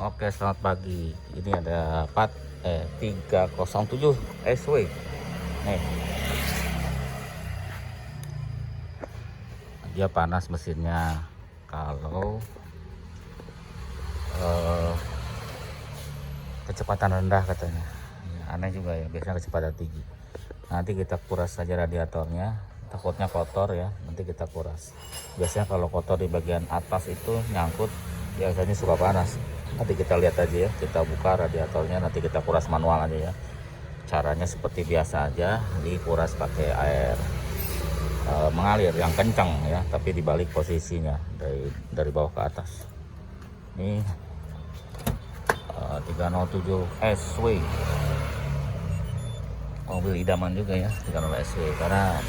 Oke, selamat pagi. Ini ada 307 SW. Nih, dia panas mesinnya kalau eh, kecepatan rendah katanya. Ya, aneh juga ya, biasanya kecepatan tinggi. Nanti kita kuras saja radiatornya. Takutnya kotor ya, nanti kita kuras. Biasanya kalau kotor di bagian atas itu nyangkut, biasanya suka panas. Nanti kita lihat aja ya, kita buka radiatornya, nanti kita kuras manual aja ya. Caranya seperti biasa aja, dikuras pakai air mengalir yang kencang ya, tapi dibalik posisinya dari bawah ke atas. Ini 307 SW, mobil idaman juga ya 307 SW karena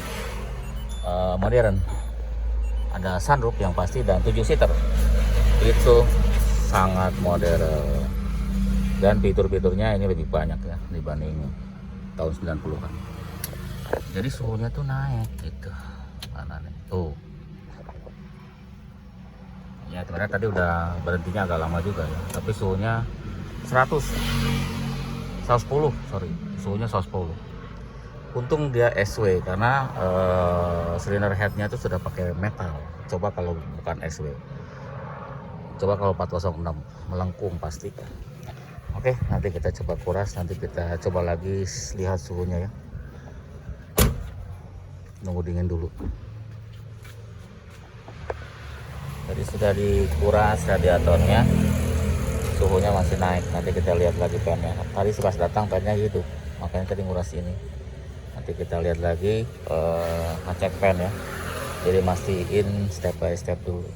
modern, ada sunroof yang pasti dan 7 seater. Itu sangat modern dan fitur-fiturnya ini lebih banyak ya dibanding tahun 90-an. Jadi suhunya tuh naik gitu. Mana nih? Tuh. Ya sebenarnya tadi udah berhentinya agak lama juga ya, tapi suhunya 110, sorry, suhunya 110. Untung dia SW karena silinder headnya itu sudah pakai metal. Coba kalau bukan SW, coba kalau 406 melengkung pasti. Oke, nanti kita coba kuras, nanti kita coba lagi lihat suhunya ya. Nunggu dingin dulu. Jadi sudah dikuras radiatornya, suhunya masih naik. Nanti kita lihat lagi pennya. Tadi pas datang pennya hidup, makanya tadi nguras ini. Nanti kita lihat lagi ngecek pen ya, jadi mastiin step by step dulu.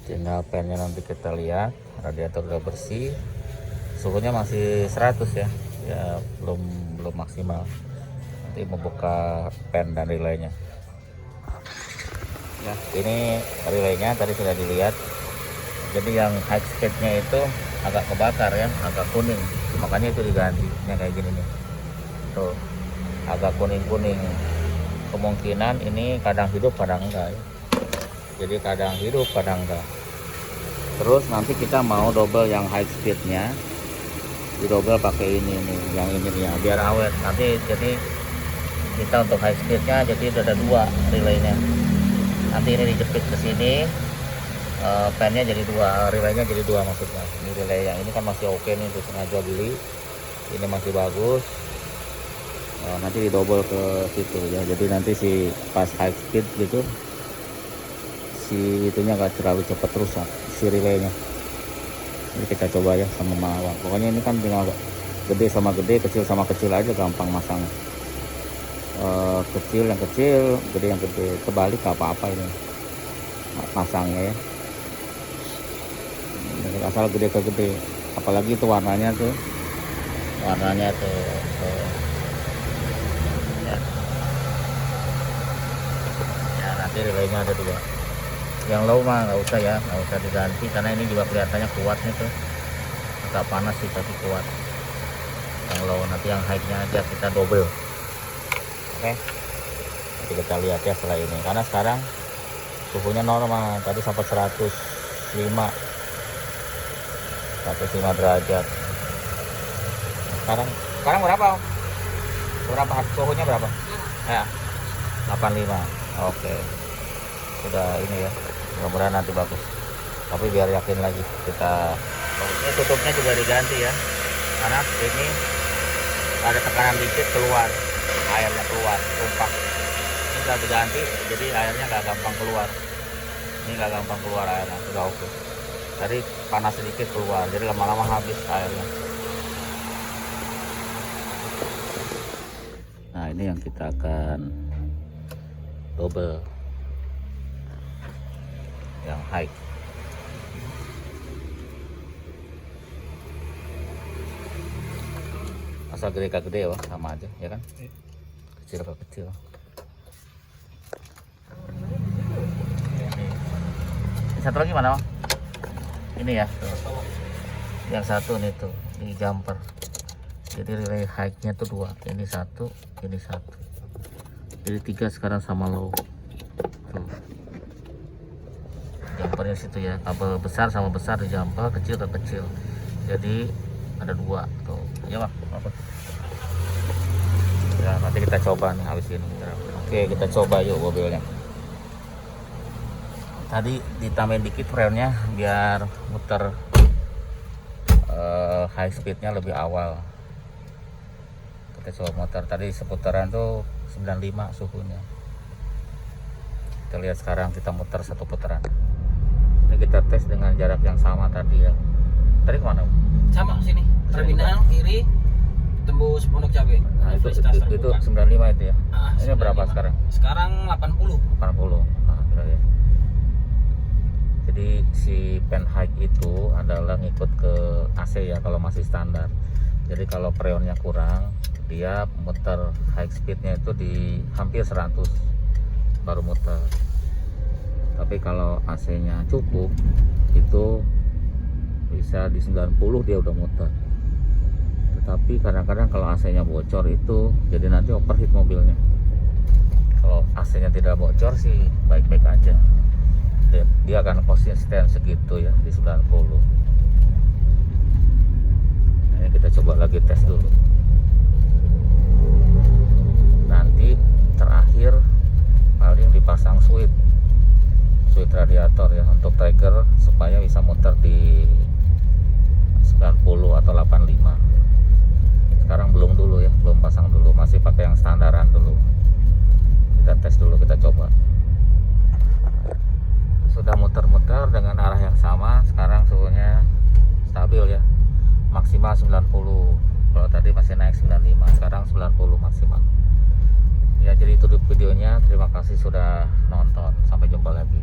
Tinggal pennya nanti kita lihat, radiator udah bersih, suhunya masih 100 ya, ya belum maksimal. Nanti membuka pen dan relaynya ya. Ini relaynya tadi sudah dilihat, jadi yang high speednya itu agak kebakar ya, agak kuning, makanya itu digantinya kayak gini nih, tuh agak kuning-kuning. Kemungkinan ini kadang hidup kadang enggak ya, jadi kadang hidup kadang enggak. Terus nanti kita mau double yang high speednya, di double pakai ini nih, yang ini nih ya, biar awet nanti. Jadi kita untuk high speednya jadi ada 2 relaynya, nanti ini dijepit ke sini, pennya jadi 2, relaynya jadi 2 maksudnya. Ini relay yang ini kan masih oke nih, itu sengaja beli, ini masih bagus. Nanti di double ke situ ya, jadi nanti si pas high speed gitu si itunya gak terlalu cepat rusak si relaynya. Jadi kita coba ya sama mawar. Pokoknya ini kan tinggal gede sama gede, kecil sama kecil aja, gampang masang. Kecil yang kecil, gede yang gede, kebalik apa-apa ini masangnya ya. Asal gede ke gede, apalagi itu warnanya tuh ya, nanti relaynya ada 2. Yang low mah nggak usah ya, nggak usah diganti karena ini juga kelihatannya kuat nih tuh, agak panas sih tapi kuat. Yang low, nanti yang high nya aja kita double. Oke, nanti kita lihat ya setelah ini, karena sekarang suhunya normal, tadi sampai 105 derajat. Sekarang berapa suhunya berapa ya? 85. Oke, sudah ini ya, mudah-mudahan nanti bagus, tapi biar yakin lagi kita. Ini tutupnya juga diganti ya, karena ini ada tekanan dikit keluar, airnya keluar tumpah. Ini sudah diganti, jadi airnya nggak gampang keluar. Ini nggak gampang keluar airnya, sudah oke. Tadi panas sedikit keluar, jadi lama-lama habis airnya. Nah ini yang kita akan double yang high. Asal gede ke gede ya, sama aja ya kan, kecil ke kecil. Satu lagi mana, Bang? Ini ya, yang satu nih tuh, ini jumper. Jadi relay high-nya tuh 2, ini 1, ini 1. Jadi 3 sekarang sama low. Tuh. Jumper jumpernya situ ya, kabel besar sama besar di jumper, kecil ke kecil, jadi ada dua tuh ya bang. Ya nanti kita coba nih habis ini. Oke kita coba yuk mobilnya. Tadi ditambahin dikit frennya biar muter high speednya lebih awal. Kita coba motor tadi seputaran tuh 95 suhunya. Kita lihat sekarang kita muter satu putaran. Ini kita tes dengan jarak yang sama tadi ya. Tadi kemana? Sama sini. Terminal kiri tembus Pondok Cabe. Nah, itu 95 itu ya. Ini 95. Berapa sekarang? Sekarang 80. 80. Nah, kita lihat. Jadi si Penhike itu adalah ngikut ke AC ya kalau masih standar. Jadi kalau freonnya kurang, dia muter high speednya itu di hampir 100 baru muter. Tapi kalau AC-nya cukup itu bisa di 90 dia udah muter. Tetapi kadang-kadang kalau AC-nya bocor itu jadi nanti overheat mobilnya. Kalau AC-nya tidak bocor sih baik-baik aja. Dia akan konsisten segitu ya di 90. Ini kita coba lagi tes dulu. Nanti terakhir paling dipasang switch radiator ya untuk trigger supaya bisa muter di 90 atau 85. Sekarang belum dulu ya, belum pasang dulu, masih pakai yang standaran dulu. Kita tes dulu, kita coba. Sudah muter-muter dengan arah yang sama, sekarang suhunya stabil ya, maksimal 90. Kalau tadi masih naik 95, sekarang 90 maksimal ya. Jadi itu videonya, terima kasih sudah nonton, sampai jumpa lagi.